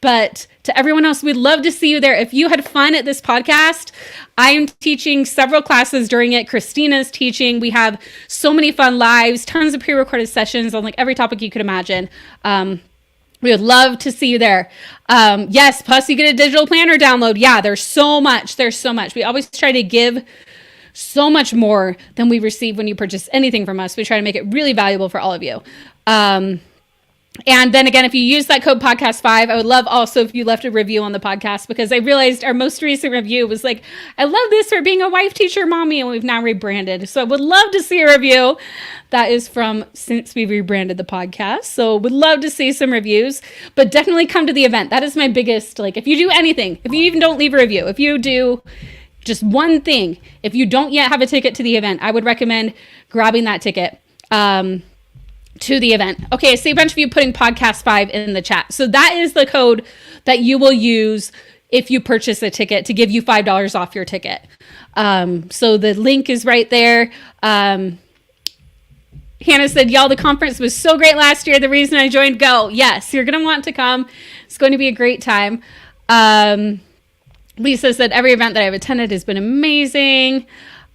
[SPEAKER 1] But to everyone else, we'd love to see you there. If you had fun at this podcast, I am teaching several classes during it. Christina's teaching. We have so many fun lives, tons of pre-recorded sessions on like every topic you could imagine. We would love to see you there. Yes, plus you get a digital planner download. Yeah, there's so much. There's so much. We always try to give so much more than we receive when you purchase anything from us. We try to make it really valuable for all of you. And then again, if you use that code podcast5, I would love also if you left a review on the podcast, because I realized our most recent review was like, I love this for being a wife, teacher, mommy, and we've now rebranded. So I would love to see a review. That is from since we rebranded the podcast. So would love to see some reviews, but definitely come to the event. That is my biggest, like if you do anything, if you even don't leave a review, if you do just one thing, if you don't yet have a ticket to the event, I would recommend grabbing that ticket. To the event. Okay, I see a bunch of you putting podcast 5 in the chat. So that is the code that you will use if you purchase a ticket to give you $5 off your ticket. So the link is right there. Hannah said, y'all, the conference was so great last year. The reason I joined, go. Yes, you're going to want to come. It's going to be a great time. Lisa said, every event that I've attended has been amazing.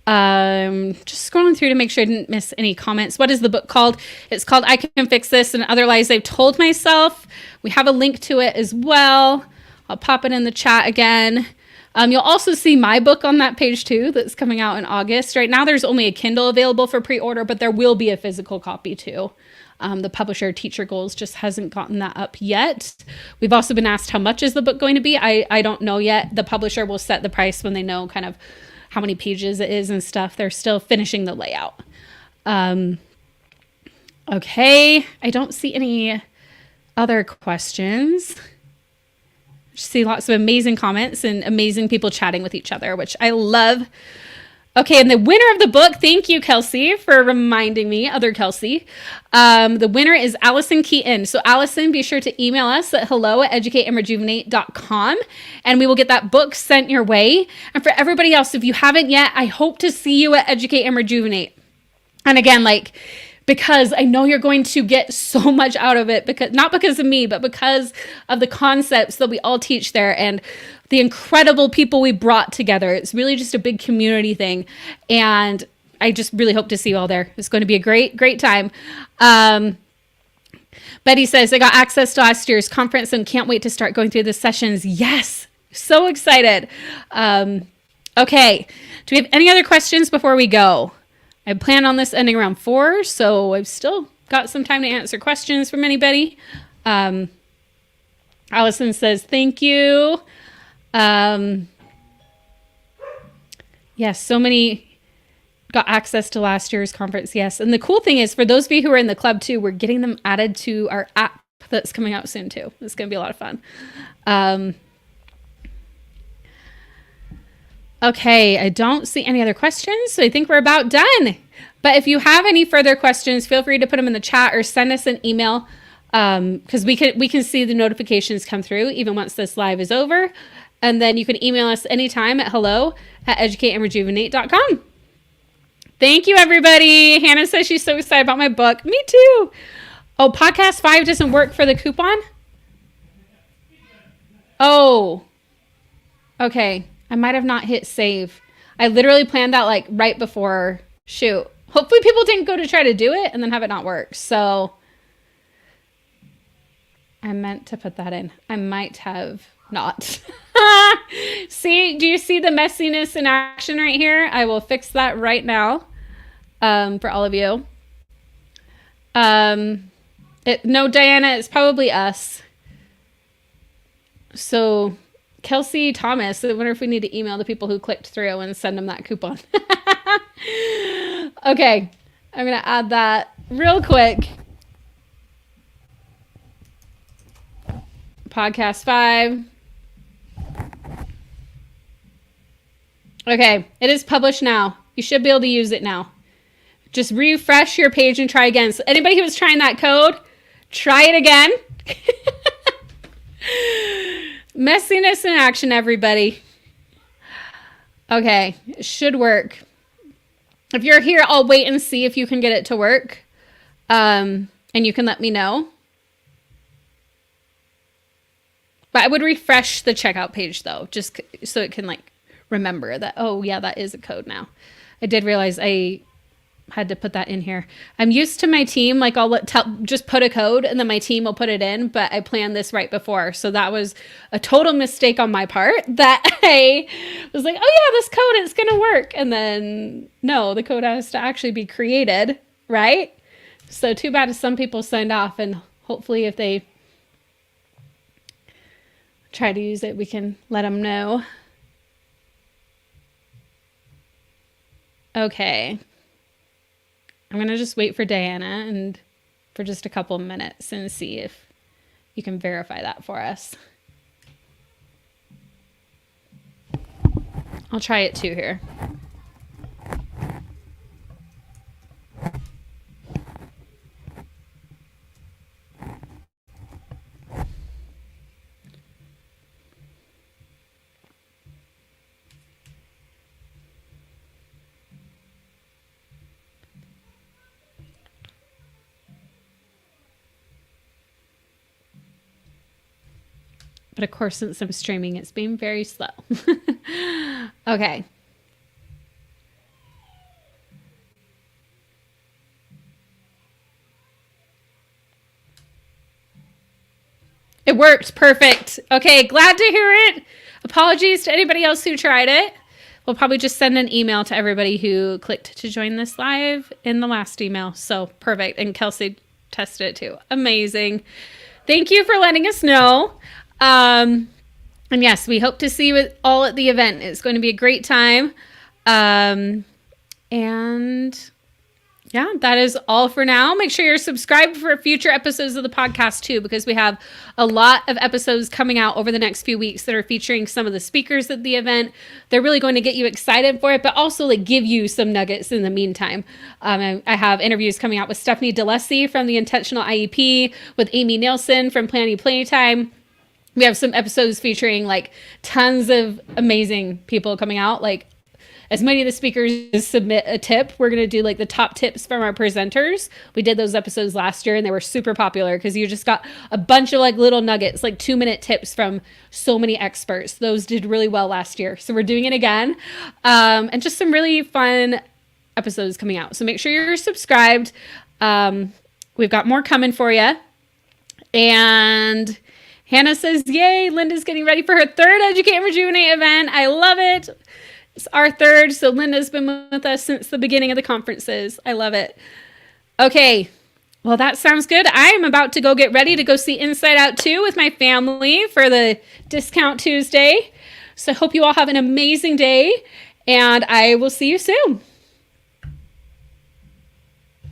[SPEAKER 1] Just scrolling through to make sure I didn't miss any comments. What is the book called? It's called I Can Fix This and Other Lies I've Told Myself. We have a link to it as well. I'll pop it in the chat again. You'll also see my book on that page too, that's coming out in August. Right now there's only a Kindle available for pre-order, but there will be a physical copy too. The publisher Teacher Goals just hasn't gotten that up yet. We've also been asked how much is the book going to be. I don't know yet. The publisher will set the price when they know kind of how many pages it is and stuff. They're still finishing the layout. Okay, I don't see any other questions. Just see lots of amazing comments and amazing people chatting with each other, which I love. Okay, and the winner of the book, thank you, Kelsey, for reminding me, other Kelsey. The winner is Allison Keaton. So Allison, be sure to email us at hello@educateandrejuvenate.com, and we will get that book sent your way. And for everybody else, if you haven't yet, I hope to see you at Educate and Rejuvenate. And again, because I know you're going to get so much out of it, because not because of me, but because of the concepts that we all teach there and the incredible people we brought together. It's really just a big community thing. And I just really hope to see you all there. It's going to be a great, great time. Betty says, I got access to last year's conference and can't wait to start going through the sessions. Yes, so excited. Okay, do we have any other questions before we go? I plan on this ending around 4, so I've still got some time to answer questions from anybody. Allison says, thank you. Yes, so many got access to last year's conference. Yes. And the cool thing is, for those of you who are in the club too, we're getting them added to our app that's coming out soon too. It's going to be a lot of fun. Okay, I don't see any other questions, so I think we're about done. But if you have any further questions, feel free to put them in the chat or send us an email, because we can see the notifications come through even once this live is over. And then you can email us anytime at hello@educateandrejuvenate.com. Thank you, everybody. Hannah says she's so excited about my book. Me too. Oh, podcast 5 doesn't work for the coupon? Oh, okay. I might have not hit save. I literally planned that right before shoot. Hopefully people didn't go to try to do it and then have it not work. So I meant to put that in. I might have not. See, do you see the messiness in action right here? I will fix that right now for all of you. No, Diana, it's probably us. So Kelsey Thomas, I wonder if we need to email the people who clicked through and send them that coupon. Okay, I'm going to add that real quick. Podcast 5. Okay, it is published now. You should be able to use it now. Just refresh your page and try again. So anybody who was trying that code, try it again. Messiness in action, everybody. Okay, it should work. If you're here, I'll wait and see if you can get it to work. And you can let me know. But I would refresh the checkout page though, just so it can like remember that, oh yeah, that is a code now. I did realize I had to put that in here. I'm used to my team, like I'll just put a code and then my team will put it in, but I planned this right before. So that was a total mistake on my part that I was like, oh yeah, this code is going to work. And then no, the code has to actually be created, right? So too bad some people signed off, and hopefully if they try to use it, we can let them know. Okay. I'm going to just wait for Diana and for just a couple of minutes and see if you can verify that for us. I'll try it too here. But of course, since I'm streaming, it's being very slow. Okay. It worked. Perfect. Okay, glad to hear it. Apologies to anybody else who tried it. We'll probably just send an email to everybody who clicked to join this live in the last email. So perfect. And Kelsey tested it too. Amazing. Thank you for letting us know. And yes, we hope to see you all at the event. It's going to be a great time. And yeah, that is all for now. Make sure you're subscribed for future episodes of the podcast too, because we have a lot of episodes coming out over the next few weeks that are featuring some of the speakers at the event. They're really going to get you excited for it, but also like give you some nuggets in the meantime. I have interviews coming out with Stephanie DeLussy from the Intentional IEP, with Amy Nielsen from Planning Playtime. We have some episodes featuring like tons of amazing people coming out. Like as many of the speakers submit a tip, we're going to do like the top tips from our presenters. We did those episodes last year and they were super popular because you just got a bunch of like little nuggets, like 2-minute tips from so many experts. Those did really well last year. So we're doing it again. And just some really fun episodes coming out. So make sure you're subscribed. We've got more coming for you. And Hannah says, yay, Linda's getting ready for her third Educate and Rejuvenate event. I love it. It's our third, so Linda's been with us since the beginning of the conferences. I love it. Okay, well, that sounds good. I am about to go get ready to go see Inside Out 2 with my family for the Discount Tuesday. So I hope you all have an amazing day, and I will see you soon.